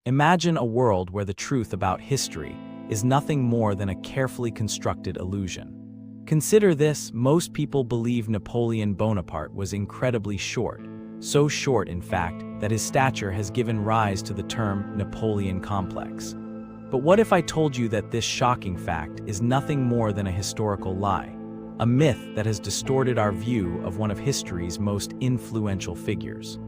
Imagine a world where the truth about history is nothing more than a carefully constructed illusion. Consider this: most people believe Napoleon Bonaparte was incredibly short, so short in fact that his stature has given rise to the term Napoleon complex. But what if I told you that this shocking fact is nothing more than a historical lie, a myth that has distorted our view of one of history's most influential figures?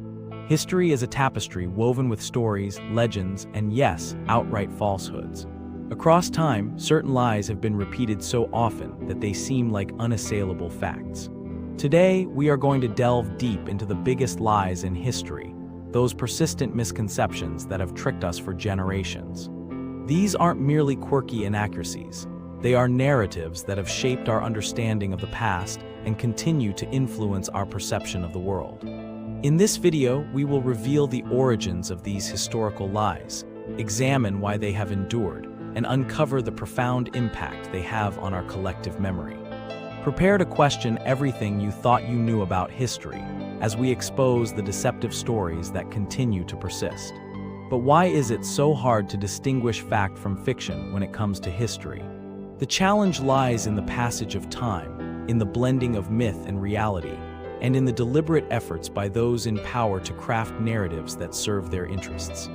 History is a tapestry woven with stories, legends, and yes, outright falsehoods. Across time, certain lies have been repeated so often that they seem like unassailable facts. Today, we are going to delve deep into the biggest lies in history, those persistent misconceptions that have tricked us for generations. These aren't merely quirky inaccuracies. They are narratives that have shaped our understanding of the past and continue to influence our perception of the world. In this video, we will reveal the origins of these historical lies, examine why they have endured, and uncover the profound impact they have on our collective memory. Prepare to question everything you thought you knew about history as we expose the deceptive stories that continue to persist. But why is it so hard to distinguish fact from fiction when it comes to history? The challenge lies in the passage of time, in the blending of myth and reality, and in the deliberate efforts by those in power to craft narratives that serve their interests.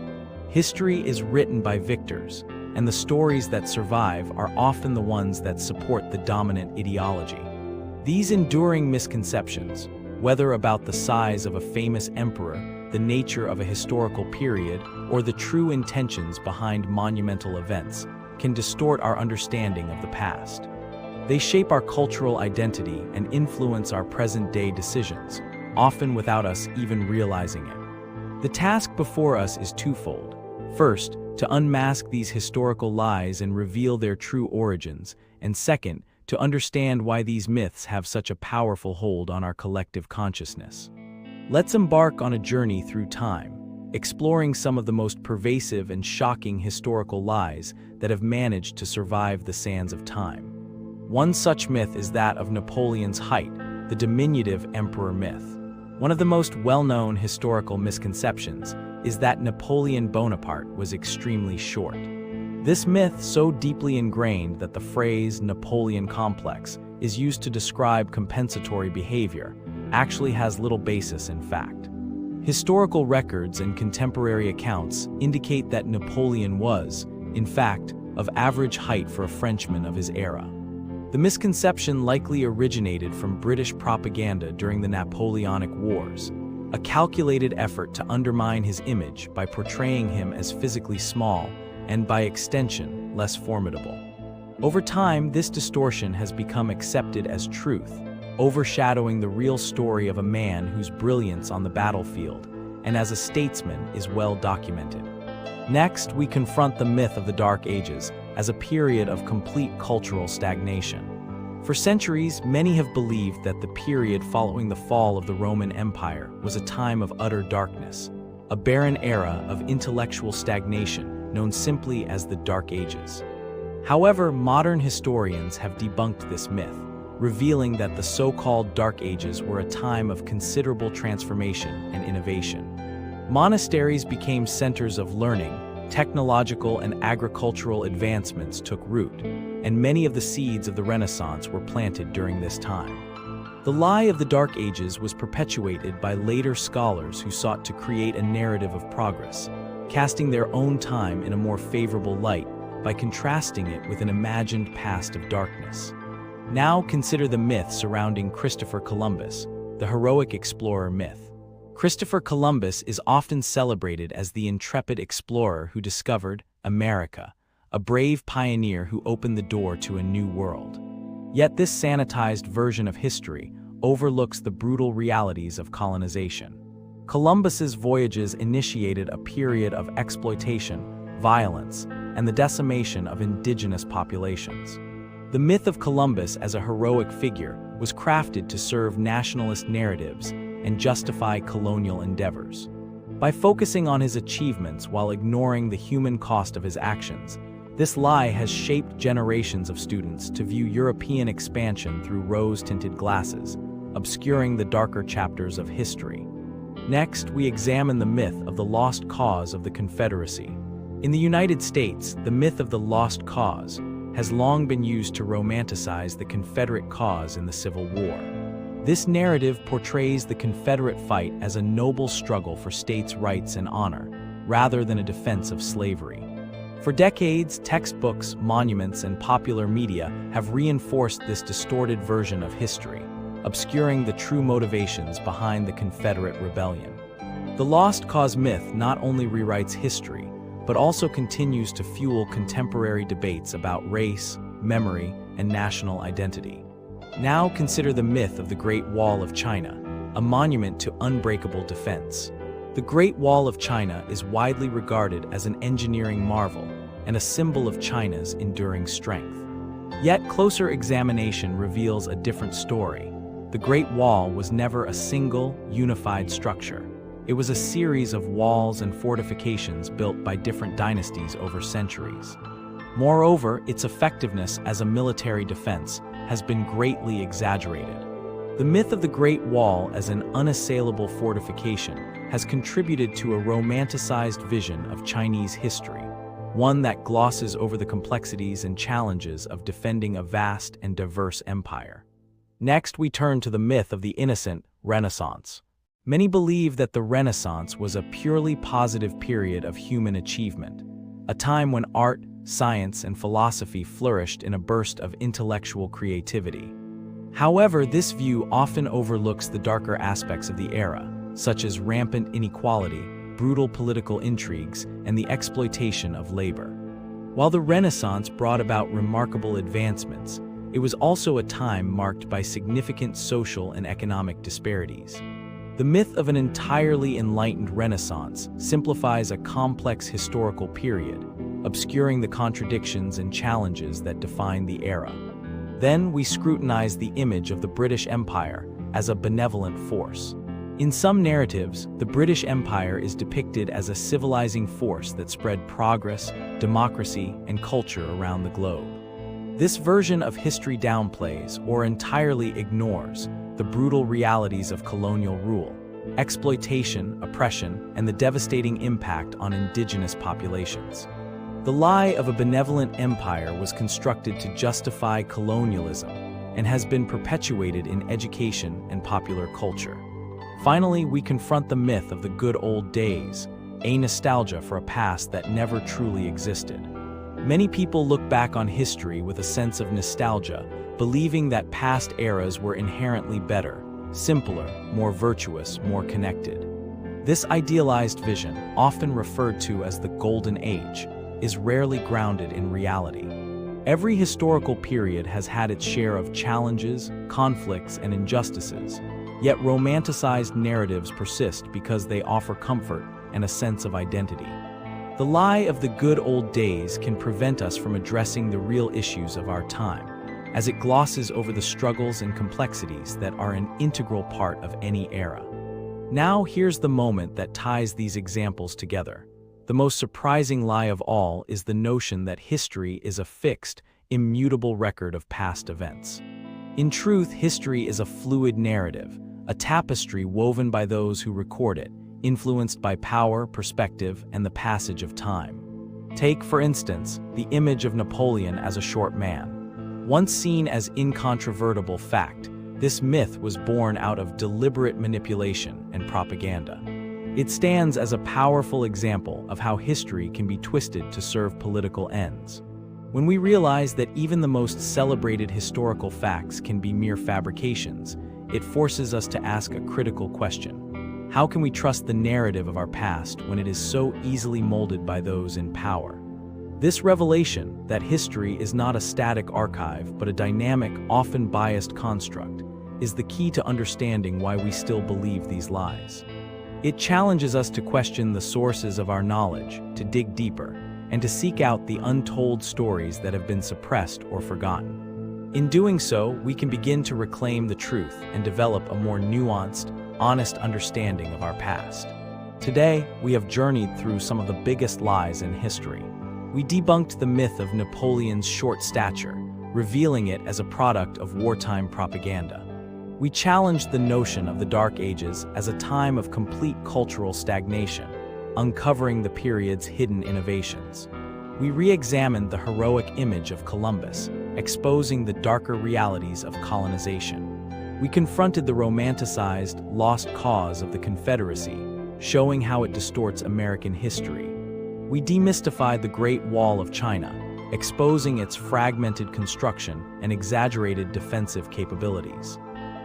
History is written by victors, and the stories that survive are often the ones that support the dominant ideology. These enduring misconceptions, whether about the size of a famous emperor, the nature of a historical period, or the true intentions behind monumental events, can distort our understanding of the past. They shape our cultural identity and influence our present-day decisions, often without us even realizing it. The task before us is twofold. First, to unmask these historical lies and reveal their true origins, and second, to understand why these myths have such a powerful hold on our collective consciousness. Let's embark on a journey through time, exploring some of the most pervasive and shocking historical lies that have managed to survive the sands of time. One such myth is that of Napoleon's height, the diminutive emperor myth. One of the most well-known historical misconceptions is that Napoleon Bonaparte was extremely short. This myth, so deeply ingrained that the phrase Napoleon complex is used to describe compensatory behavior, actually has little basis in fact. Historical records and contemporary accounts indicate that Napoleon was, in fact, of average height for a Frenchman of his era. The misconception likely originated from British propaganda during the Napoleonic Wars, a calculated effort to undermine his image by portraying him as physically small and, by extension, less formidable. Over time, this distortion has become accepted as truth, overshadowing the real story of a man whose brilliance on the battlefield and as a statesman is well documented. Next, we confront the myth of the Dark Ages as a period of complete cultural stagnation. For centuries, many have believed that the period following the fall of the Roman Empire was a time of utter darkness, a barren era of intellectual stagnation known simply as the Dark Ages. However, modern historians have debunked this myth, revealing that the so-called Dark Ages were a time of considerable transformation and innovation. Monasteries became centers of learning, technological and agricultural advancements took root, and many of the seeds of the Renaissance were planted during this time. The lie of the Dark Ages was perpetuated by later scholars who sought to create a narrative of progress, casting their own time in a more favorable light by contrasting it with an imagined past of darkness. Now consider the myth surrounding Christopher Columbus, the heroic explorer myth. Christopher Columbus is often celebrated as the intrepid explorer who discovered America, a brave pioneer who opened the door to a new world. Yet this sanitized version of history overlooks the brutal realities of colonization. Columbus's voyages initiated a period of exploitation, violence, and the decimation of indigenous populations. The myth of Columbus as a heroic figure was crafted to serve nationalist narratives and justify colonial endeavors. By focusing on his achievements while ignoring the human cost of his actions, this lie has shaped generations of students to view European expansion through rose-tinted glasses, obscuring the darker chapters of history. Next, we examine the myth of the lost cause of the Confederacy, In the United States, the myth of the lost cause has long been used to romanticize the Confederate cause in the Civil War. This narrative portrays the Confederate fight as a noble struggle for states' rights and honor, rather than a defense of slavery. For decades, textbooks, monuments, and popular media have reinforced this distorted version of history, obscuring the true motivations behind the Confederate rebellion. The lost cause myth not only rewrites history, but also continues to fuel contemporary debates about race, memory, and national identity. Now consider the myth of the Great Wall of China, a monument to unbreakable defense. The Great Wall of China is widely regarded as an engineering marvel and a symbol of China's enduring strength. Yet closer examination reveals a different story. The Great Wall was never a single, unified structure. It was a series of walls and fortifications built by different dynasties over centuries. Moreover, its effectiveness as a military defense has been greatly exaggerated. The myth of the Great Wall as an unassailable fortification has contributed to a romanticized vision of Chinese history, one that glosses over the complexities and challenges of defending a vast and diverse empire. Next, we turn to the myth of the innocent Renaissance. Many believe that the Renaissance was a purely positive period of human achievement, a time when art, science, and philosophy flourished in a burst of intellectual creativity. However, this view often overlooks the darker aspects of the era, such as rampant inequality, brutal political intrigues, and the exploitation of labor. While the Renaissance brought about remarkable advancements, it was also a time marked by significant social and economic disparities. The myth of an entirely enlightened Renaissance simplifies a complex historical period, obscuring the contradictions and challenges that define the era. Then we scrutinize the image of the British Empire as a benevolent force. In some narratives, the British Empire is depicted as a civilizing force that spread progress, democracy, and culture around the globe. This version of history downplays or entirely ignores the brutal realities of colonial rule, exploitation, oppression, and the devastating impact on indigenous populations. The lie of a benevolent empire was constructed to justify colonialism and has been perpetuated in education and popular culture. Finally, we confront the myth of the good old days, a nostalgia for a past that never truly existed. Many people look back on history with a sense of nostalgia, believing that past eras were inherently better, simpler, more virtuous, more connected. This idealized vision, often referred to as the Golden Age, is rarely grounded in reality. Every historical period has had its share of challenges, conflicts, and injustices, yet romanticized narratives persist because they offer comfort and a sense of identity. The lie of the good old days can prevent us from addressing the real issues of our time, as it glosses over the struggles and complexities that are an integral part of any era. Now here's the moment that ties these examples together. The most surprising lie of all is the notion that history is a fixed, immutable record of past events. In truth, history is a fluid narrative, a tapestry woven by those who record it, influenced by power, perspective, and the passage of time. Take, for instance, the image of Napoleon as a short man. Once seen as incontrovertible fact, this myth was born out of deliberate manipulation and propaganda. It stands as a powerful example of how history can be twisted to serve political ends. When we realize that even the most celebrated historical facts can be mere fabrications, it forces us to ask a critical question. How can we trust the narrative of our past when it is so easily molded by those in power? This revelation, that history is not a static archive but a dynamic, often biased construct, is the key to understanding why we still believe these lies. It challenges us to question the sources of our knowledge, to dig deeper, and to seek out the untold stories that have been suppressed or forgotten. In doing so, we can begin to reclaim the truth and develop a more nuanced, honest understanding of our past. Today, we have journeyed through some of the biggest lies in history. We debunked the myth of Napoleon's short stature, revealing it as a product of wartime propaganda. We challenged the notion of the Dark Ages as a time of complete cultural stagnation, uncovering the period's hidden innovations. We re-examined the heroic image of Columbus, exposing the darker realities of colonization. We confronted the romanticized, lost cause of the Confederacy, showing how it distorts American history. We demystified the Great Wall of China, exposing its fragmented construction and exaggerated defensive capabilities.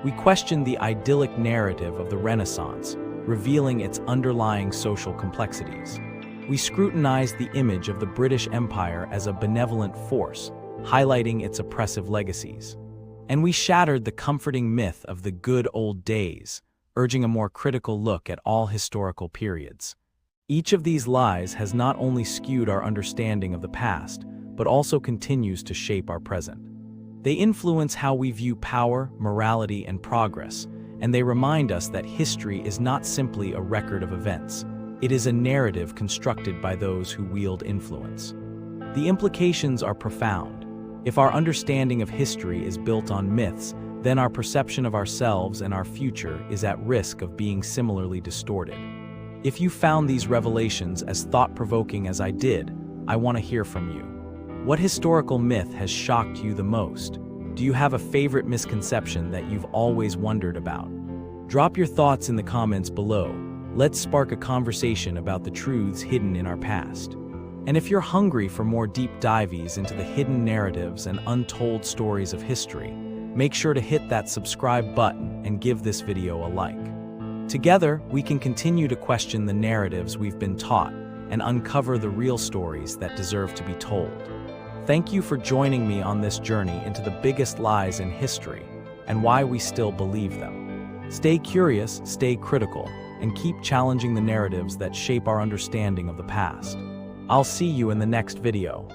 We questioned the idyllic narrative of the Renaissance, revealing its underlying social complexities. We scrutinized the image of the British Empire as a benevolent force, highlighting its oppressive legacies. And we shattered the comforting myth of the good old days, urging a more critical look at all historical periods. Each of these lies has not only skewed our understanding of the past, but also continues to shape our present. They influence how we view power, morality, and progress, and they remind us that history is not simply a record of events. It is a narrative constructed by those who wield influence. The implications are profound. If our understanding of history is built on myths, then our perception of ourselves and our future is at risk of being similarly distorted. If you found these revelations as thought-provoking as I did, I want to hear from you. What historical myth has shocked you the most? Do you have a favorite misconception that you've always wondered about? Drop your thoughts in the comments below. Let's spark a conversation about the truths hidden in our past. And if you're hungry for more deep dives into the hidden narratives and untold stories of history, make sure to hit that subscribe button and give this video a like. Together, we can continue to question the narratives we've been taught and uncover the real stories that deserve to be told. Thank you for joining me on this journey into the biggest lies in history and why we still believe them. Stay curious, stay critical, and keep challenging the narratives that shape our understanding of the past. I'll see you in the next video.